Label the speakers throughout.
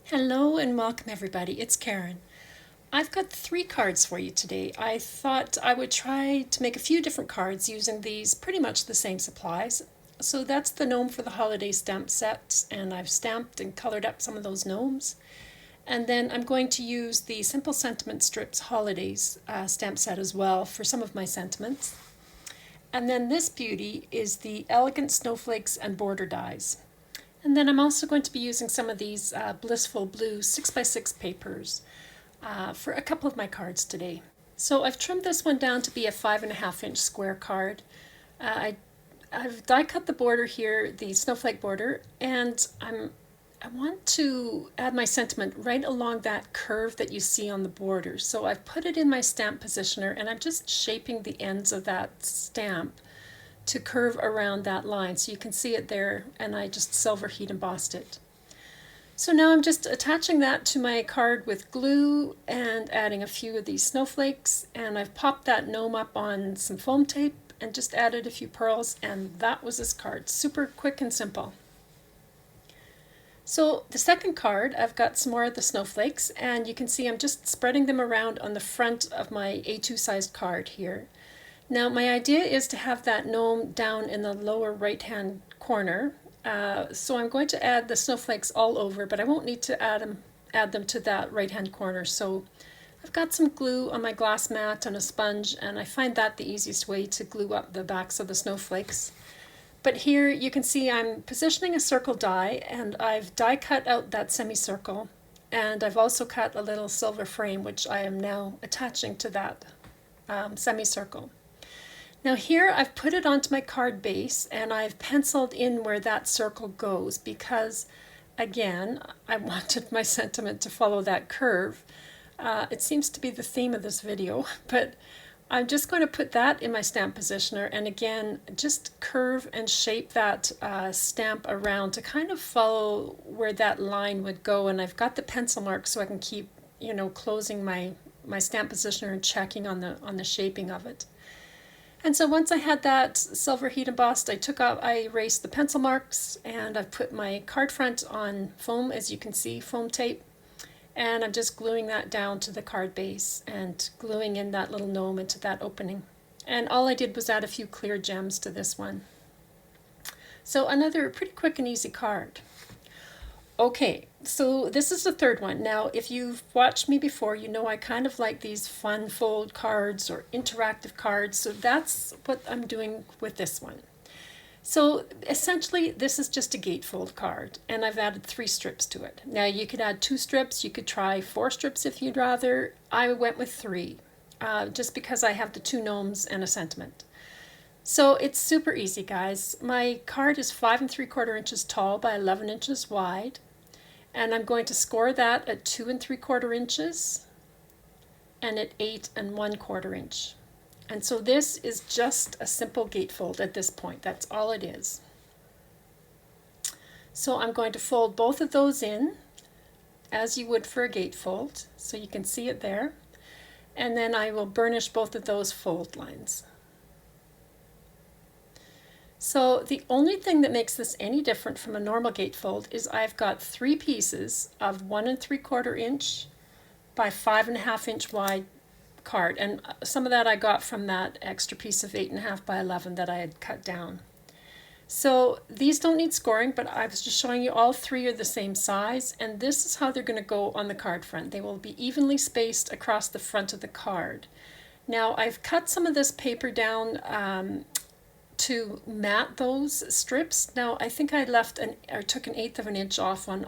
Speaker 1: Hello and welcome everybody, it's Karen. I've got 3 cards for you today. I thought I would try to make a few different cards using these pretty much the same supplies. So that's the Gnome for the Holiday stamp set, and I've stamped and colored up some of those gnomes. And then I'm going to use the Simple Sentiment Strips Holidays stamp set as well for some of my sentiments. And then this beauty is the Elegant Snowflakes and Border Dies. And then I'm also going to be using some of these Blissful Blue 6x6 papers for a couple of my cards today. So I've trimmed this one down to be a 5.5 inch square card. I've die cut the border here, the snowflake border, and I want to add my sentiment right along that curve that you see on the border. So I've put it in my stamp positioner and I'm just shaping the ends of that stamp to curve around that line. So you can see it there, and I just silver heat embossed it. So now I'm just attaching that to my card with glue and adding a few of these snowflakes, and I've popped that gnome up on some foam tape and just added a few pearls, and that was this card. Super quick and simple. So the second card, I've got some more of the snowflakes, and you can see I'm just spreading them around on the front of my A2 sized card here. Now my idea is to have that gnome down in the lower right hand corner, so I'm going to add the snowflakes all over, but I won't need to add them to that right hand corner. So I've got some glue on my glass mat and a sponge, and I find that the easiest way to glue up the backs of the snowflakes. But here you can see I'm positioning a circle die, and I've die cut out that semicircle, and I've also cut a little silver frame which I am now attaching to that semicircle. Now here I've put it onto my card base and I've penciled in where that circle goes because, again, I wanted my sentiment to follow that curve. It seems to be the theme of this video, but I'm just going to put that in my stamp positioner and again just curve and shape that stamp around to kind of follow where that line would go. And I've got the pencil mark so I can keep, closing my stamp positioner and checking on the shaping of it. And so once I had that silver heat embossed, I erased the pencil marks, and I've put my card front on foam, as you can see, foam tape, and I'm just gluing that down to the card base and gluing in that little gnome into that opening. And all I did was add a few clear gems to this one. So another pretty quick and easy card. Okay, so this is the third one. Now, if you've watched me before, you know I kind of like these fun fold cards or interactive cards, so that's what I'm doing with this one. So essentially, this is just a gatefold card, and I've added 3 strips to it. Now, you could add 2 strips, you could try 4 strips if you'd rather. I went with 3, just because I have the 2 gnomes and a sentiment. So it's super easy, guys. My card is 5 3/4 inches tall by 11 inches wide, and I'm going to score that at 2 3/4 inches and at 8 1/4 inch. And so this is just a simple gatefold at this point. That's all it is. So I'm going to fold both of those in as you would for a gatefold, so you can see it there. And then I will burnish both of those fold lines. So the only thing that makes this any different from a normal gatefold is I've got 3 pieces of 1 3/4 inch by 5.5 inch wide card, and some of that I got from that extra piece of 8.5 by 11 that I had cut down. So these don't need scoring, but I was just showing you all 3 are the same size, and this is how they're going to go on the card front. They will be evenly spaced across the front of the card. Now I've cut some of this paper down to mat those strips. Now I think I took 1/8 of an inch off on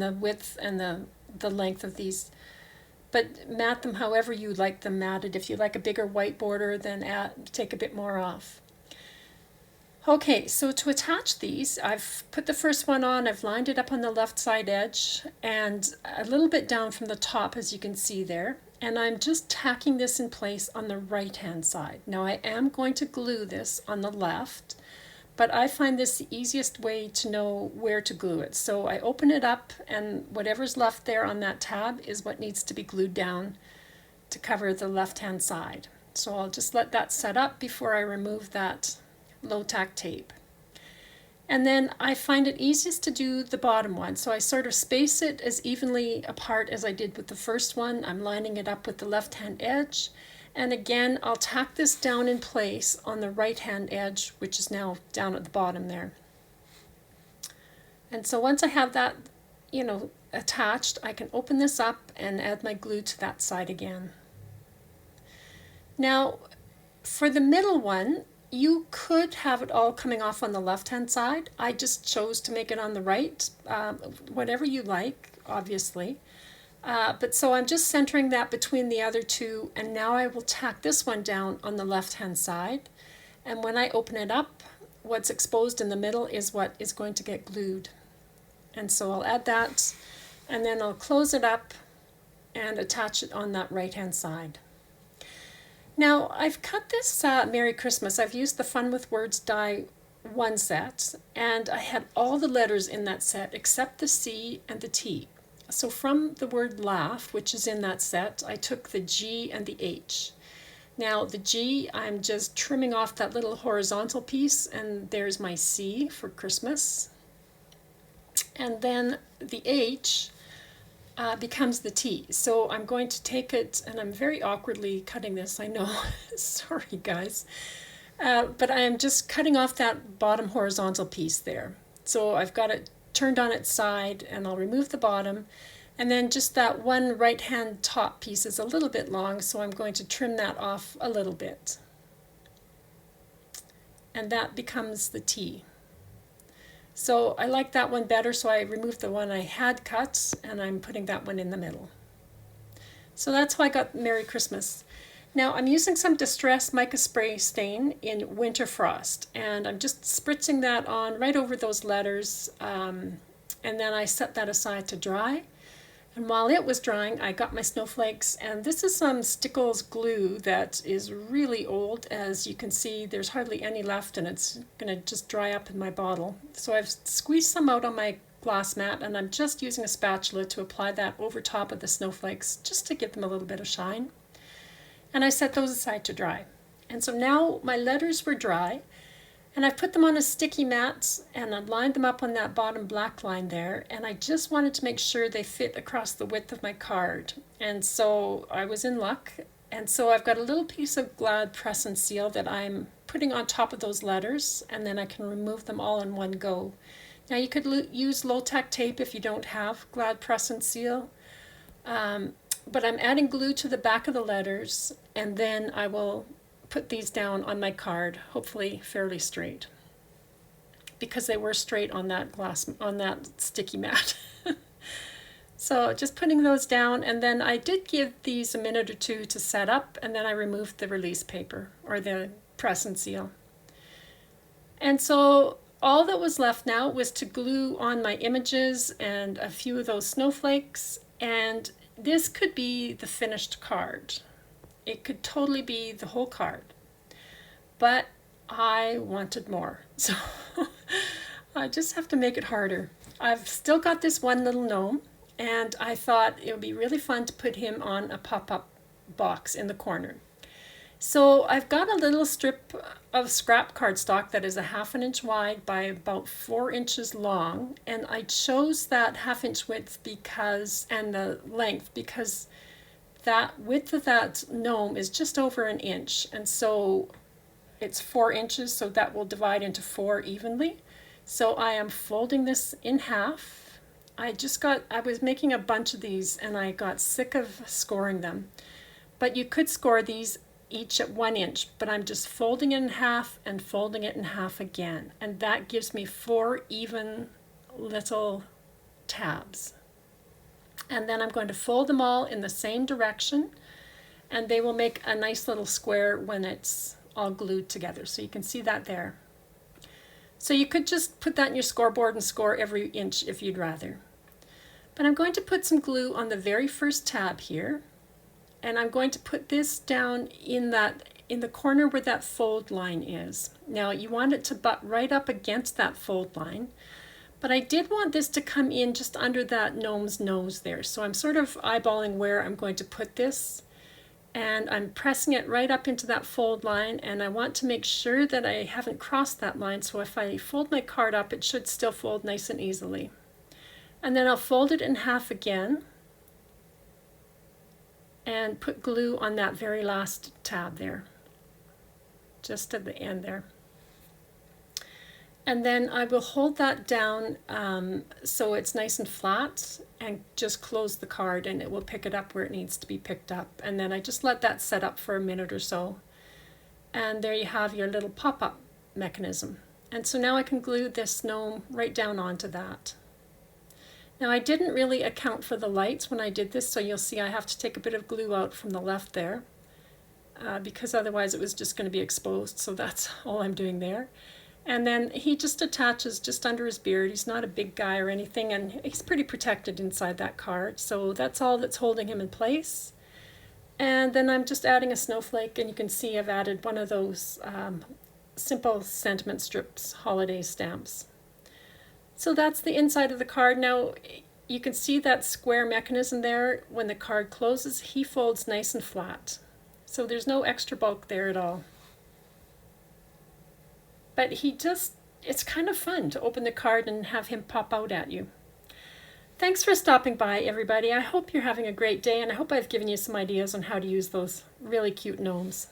Speaker 1: the width and the length of these, but mat them however you like them matted. If you like a bigger white border, then take a bit more off. Okay, so to attach these, I've put the first one on, I've lined it up on the left side edge and a little bit down from the top, as you can see there. And I'm just tacking this in place on the right hand side. Now I am going to glue this on the left, but I find this the easiest way to know where to glue it. So I open it up, and whatever's left there on that tab is what needs to be glued down to cover the left hand side. So I'll just let that set up before I remove that low tack tape. And then I find it easiest to do the bottom one. So I sort of space it as evenly apart as I did with the first one. I'm lining it up with the left-hand edge. And again, I'll tack this down in place on the right-hand edge, which is now down at the bottom there. And so once I have that, attached, I can open this up and add my glue to that side again. Now, for the middle one, you could have it all coming off on the left-hand side. I just chose to make it on the right, whatever you like, obviously. But so I'm just centering that between the other two, and now I will tack this one down on the left-hand side. And when I open it up, what's exposed in the middle is what is going to get glued. And so I'll add that, and then I'll close it up and attach it on that right-hand side. Now, I've cut this Merry Christmas. I've used the Fun with Words die one set, and I had all the letters in that set except the C and the T. So from the word laugh, which is in that set, I took the G and the H. Now, the G, I'm just trimming off that little horizontal piece, and there's my C for Christmas. And then the H becomes the T. So I'm going to take it, and I'm very awkwardly cutting this, I know, sorry guys, but I am just cutting off that bottom horizontal piece there. So I've got it turned on its side, and I'll remove the bottom, and then just that one right hand top piece is a little bit long, so I'm going to trim that off a little bit. And that becomes the T. So I like that one better, so I removed the one I had cut, and I'm putting that one in the middle. So that's how I got Merry Christmas. Now I'm using some Distress Mica Spray Stain in Winter Frost, and I'm just spritzing that on right over those letters, and then I set that aside to dry. And while it was drying, I got my snowflakes, and this is some Stickles glue that is really old. As you can see, there's hardly any left, and it's going to just dry up in my bottle. So I've squeezed some out on my glass mat, and I'm just using a spatula to apply that over top of the snowflakes, just to give them a little bit of shine. And I set those aside to dry. And so now my letters were dry, and I've put them on a sticky mat, and I've lined them up on that bottom black line there, and I just wanted to make sure they fit across the width of my card. And so I was in luck, and so I've got a little piece of Glad Press and Seal that I'm putting on top of those letters, and then I can remove them all in one go. Now you could use low-tack tape if you don't have Glad Press and Seal, but I'm adding glue to the back of the letters, and then I will put these down on my card, hopefully fairly straight, because they were straight on that sticky mat. So just putting those down, and then I did give these a minute or two to set up, and then I removed the release paper or the press and seal. And so all that was left now was to glue on my images and a few of those snowflakes, and this could be the finished card. It could totally be the whole card, but I wanted more, so I just have to make it harder. I've still got this one little gnome, and I thought it would be really fun to put him on a pop-up box in the corner. So I've got a little strip of scrap cardstock that is a 1/2 inch wide by about 4 inches long, and I chose that 1/2 inch width and the length because that width of that gnome is just over 1 inch, and so it's 4 inches, so that will divide into 4 evenly. So I am folding this in half. I was making a bunch of these, and I got sick of scoring them. But you could score these each at 1 inch, but I'm just folding it in half and folding it in half again, and that gives me 4 even little tabs. And then I'm going to fold them all in the same direction, and they will make a nice little square when it's all glued together. So you can see that there. So you could just put that in your scoreboard and score every inch if you'd rather. But I'm going to put some glue on the very first tab here, and I'm going to put this down in the corner where that fold line is. Now you want it to butt right up against that fold line, but I did want this to come in just under that gnome's nose there. So I'm sort of eyeballing where I'm going to put this. and I'm pressing it right up into that fold line, and I want to make sure that I haven't crossed that line, so if I fold my card up it should still fold nice and easily. And then I'll fold it in half again and put glue on that very last tab there, just at the end there. And then I will hold that down so it's nice and flat, and just close the card and it will pick it up where it needs to be picked up. And then I just let that set up for a minute or so. And there you have your little pop-up mechanism. And so now I can glue this gnome right down onto that. Now I didn't really account for the lights when I did this, so you'll see I have to take a bit of glue out from the left there because otherwise it was just going to be exposed, so that's all I'm doing there. And then he just attaches just under his beard. He's not a big guy or anything, and he's pretty protected inside that card, so that's all that's holding him in place. And then I'm just adding a snowflake, and you can see I've added one of those simple sentiment strips, holiday stamps. So that's the inside of the card. Now you can see that square mechanism there. When the card closes, he folds nice and flat. So there's no extra bulk there at all. But it's kind of fun to open the card and have him pop out at you. Thanks for stopping by, everybody. I hope you're having a great day, and I hope I've given you some ideas on how to use those really cute gnomes.